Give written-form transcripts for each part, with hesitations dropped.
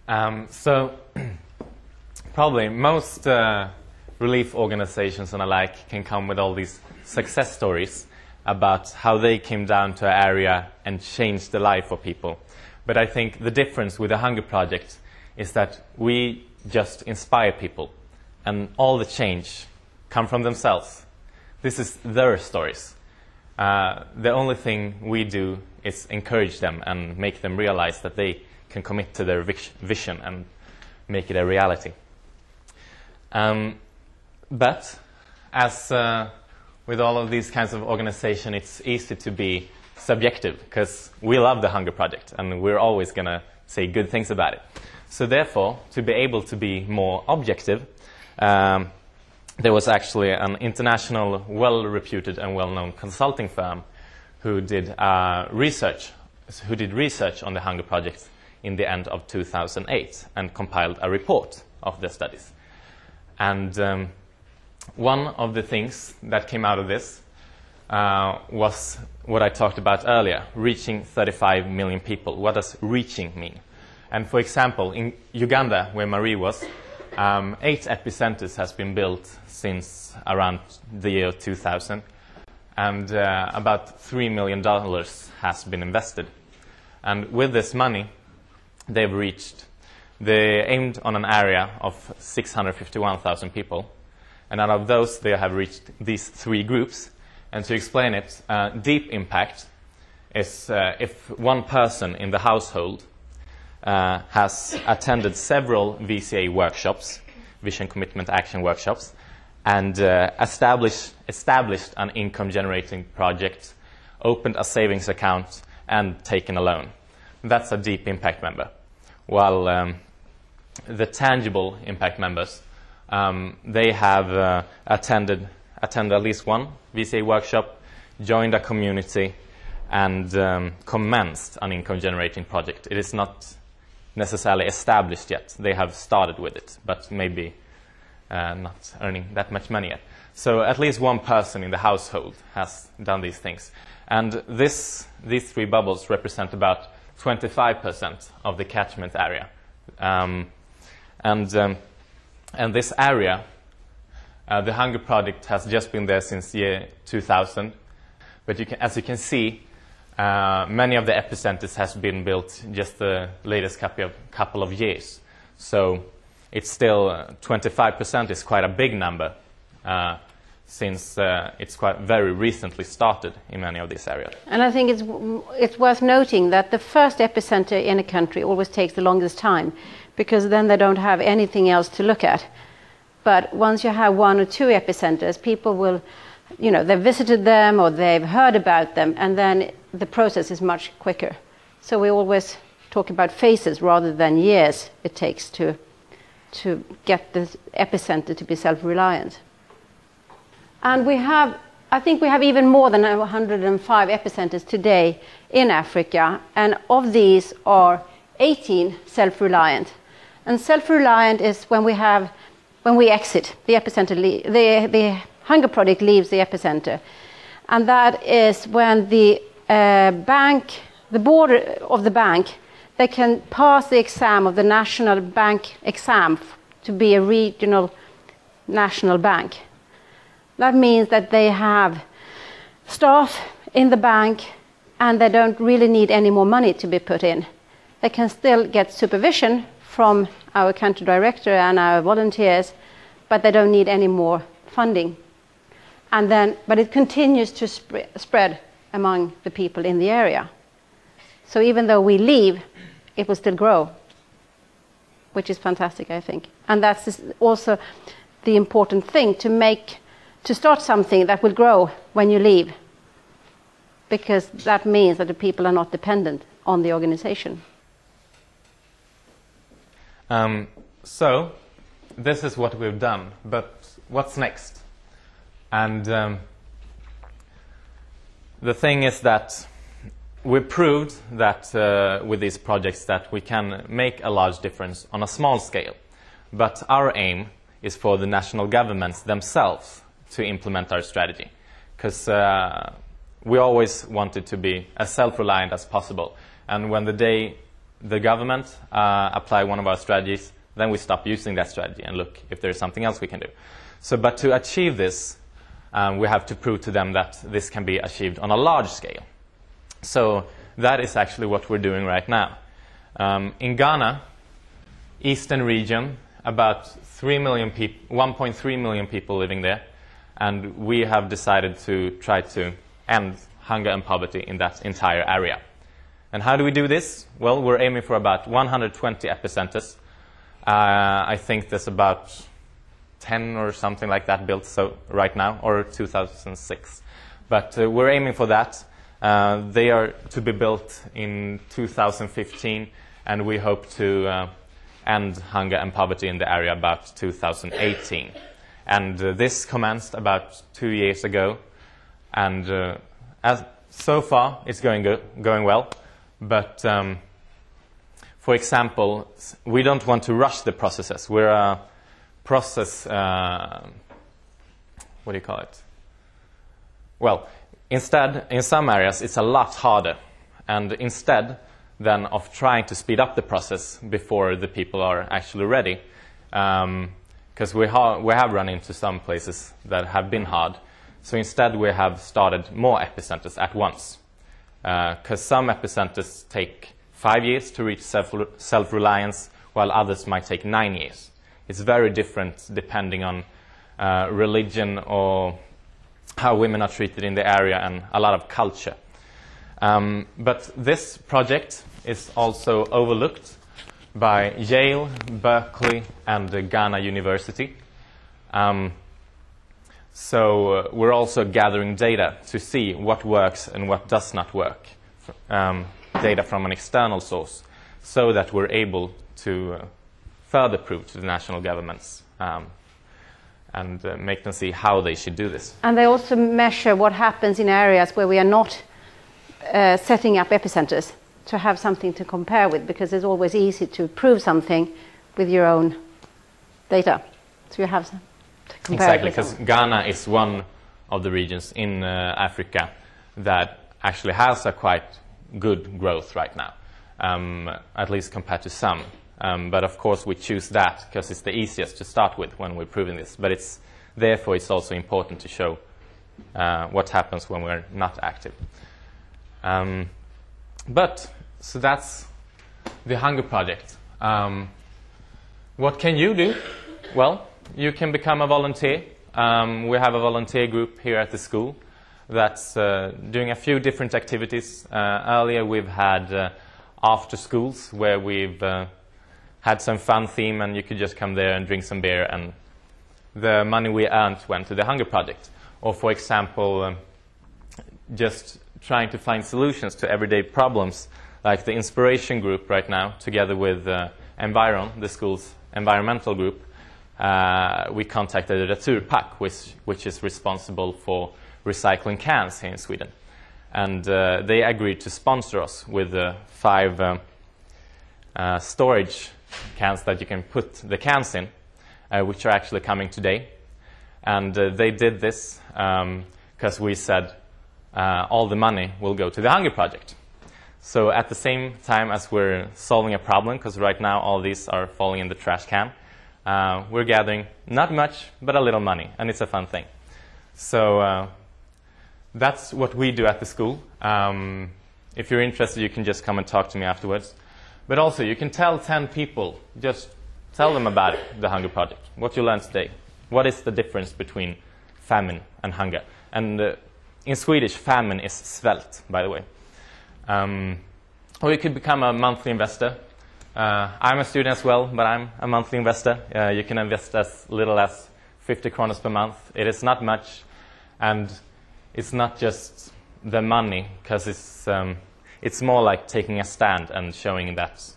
So probably most relief organizations and alike can come with all these success stories about how they came down to an area and changed the life of people. But I think the difference with the Hunger Project is that we just inspire people, and all the change come from themselves. This is their stories. The only thing we do is encourage them and make them realize that they can commit to their vision and make it a reality. But as with all of these kinds of organizations, it's easy to be subjective because we love the Hunger Project and we're always going to say good things about it. So therefore, to be able to be more objective, there was actually an international, well-reputed and well-known consulting firm who did research on the Hunger Project in the end of 2008 and compiled a report of the studies. And one of the things that came out of this was what I talked about earlier, reaching 35 million people. What does reaching mean? And for example, in Uganda, where Marie was, 8 epicenters has been built since around the year 2000, and about $3 million has been invested. And with this money, they aimed on an area of 651,000 people, and out of those, they have reached these 3 groups. And to explain it, deep impact is if one person in the household has attended several VCA workshops, Vision Commitment Action workshops, and established an income-generating project, opened a savings account, and taken a loan. That's a deep impact member. While the tangible impact members, they have attended at least one VCA workshop, joined a community, and commenced an income-generating project. It is not necessarily established yet. They have started with it, but maybe not earning that much money yet. So at least one person in the household has done these things. And these 3 bubbles represent about 25% of the catchment area. And this area, the Hunger Project has just been there since the year 2000. But as you can see, many of the epicenters has been built just the latest couple of years. So it's still 25% is quite a big number since it's quite very recently started in many of these areas. And I think it's worth noting that the first epicenter in a country always takes the longest time, because then they don't have anything else to look at. But once you have 1 or 2 epicenters, people will, they've visited them or they've heard about them, and then the process is much quicker. So we always talk about phases rather than years it takes to get the epicenter to be self-reliant. And I think we have even more than 105 epicenters today in Africa, and of these are 18 self-reliant. And self-reliant is when we exit the epicenter, the Hunger Project leaves the epicenter. And that is when the board of the bank, they can pass the exam of the national bank exam to be a regional national bank. That means that they have staff in the bank and they don't really need any more money to be put in. They can still get supervision from our country director and our volunteers, but they don't need any more funding. But it continues to spread among the people in the area. So even though we leave, it will still grow, which is fantastic, I think. And that's also the important thing, to start something that will grow when you leave, because that means that the people are not dependent on the organization. So this is what we've done, but what's next? And the thing is that we proved that with these projects that we can make a large difference on a small scale. But our aim is for the national governments themselves to implement our strategy, because we always wanted to be as self-reliant as possible. And when the day the government apply one of our strategies, then we stop using that strategy and look if there's something else we can do. So, but to achieve this, we have to prove to them that this can be achieved on a large scale. So that is actually what we're doing right now. In Ghana, eastern region, about 1.3 million people living there, and we have decided to try to end hunger and poverty in that entire area. And how do we do this? Well, we're aiming for about 120 epicenters. I think there's about 10 or something like that built so right now, or 2006. But we're aiming for that. They are to be built in 2015, and we hope to end hunger and poverty in the area about 2018. And this commenced about 2 years ago, and so far it's going well. But for example, we don't want to rush the processes. We're a process, what do you call it? Well, instead, in some areas, it's a lot harder. And instead then of trying to speed up the process before the people are actually ready, because we have run into some places that have been hard. So instead, we have started more epicenters at once. Because some epicenters take 5 years to reach self-reliance, while others might take 9 years. It's very different depending on religion or how women are treated in the area and a lot of culture. But this project is also overlooked by Yale, Berkeley, and Ghana University. So we're also gathering data to see what works and what does not work, data from an external source, so that we're able to further prove to the national governments and make them see how they should do this. And they also measure what happens in areas where we are not setting up epicenters, to have something to compare with, because it's always easy to prove something with your own data. So you have some to compare. Exactly, because Ghana is one of the regions in Africa that actually has a quite good growth right now, at least compared to some. But of course we choose that because it's the easiest to start with when we're proving this. But therefore it's also important to show what happens when we're not active. So that's the Hunger Project. What can you do? Well, you can become a volunteer. We have a volunteer group here at the school that's doing a few different activities. Earlier we've had after schools where we've had some fun theme, and you could just come there and drink some beer, and the money we earned went to the Hunger Project. Or for example, just trying to find solutions to everyday problems, like the Inspiration group right now, together with Environ, the school's environmental group. We contacted Returpack, which is responsible for recycling cans here in Sweden. And they agreed to sponsor us with 5 storage cans that you can put the cans in, which are actually coming today. And they did this because we said all the money will go to the Hunger Project. So at the same time as we're solving a problem, because right now all these are falling in the trash can, we're gathering not much, but a little money, and it's a fun thing. So that's what we do at the school. If you're interested, you can just come and talk to me afterwards. But also, you can tell 10 people, just tell them about it, the Hunger Project, what you learned today. What is the difference between famine and hunger? And in Swedish, famine is svält, by the way. Or you could become a monthly investor. I'm a student as well, but I'm a monthly investor. You can invest as little as 50 kronas per month. It is not much, and it's not just the money, because it's more like taking a stand and showing that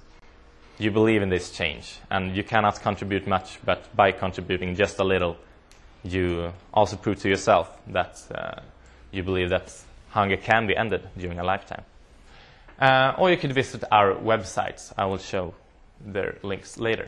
you believe in this change. And you cannot contribute much, but by contributing just a little, you also prove to yourself that you believe that hunger can be ended during a lifetime. Or you could visit our websites. I will show their links later.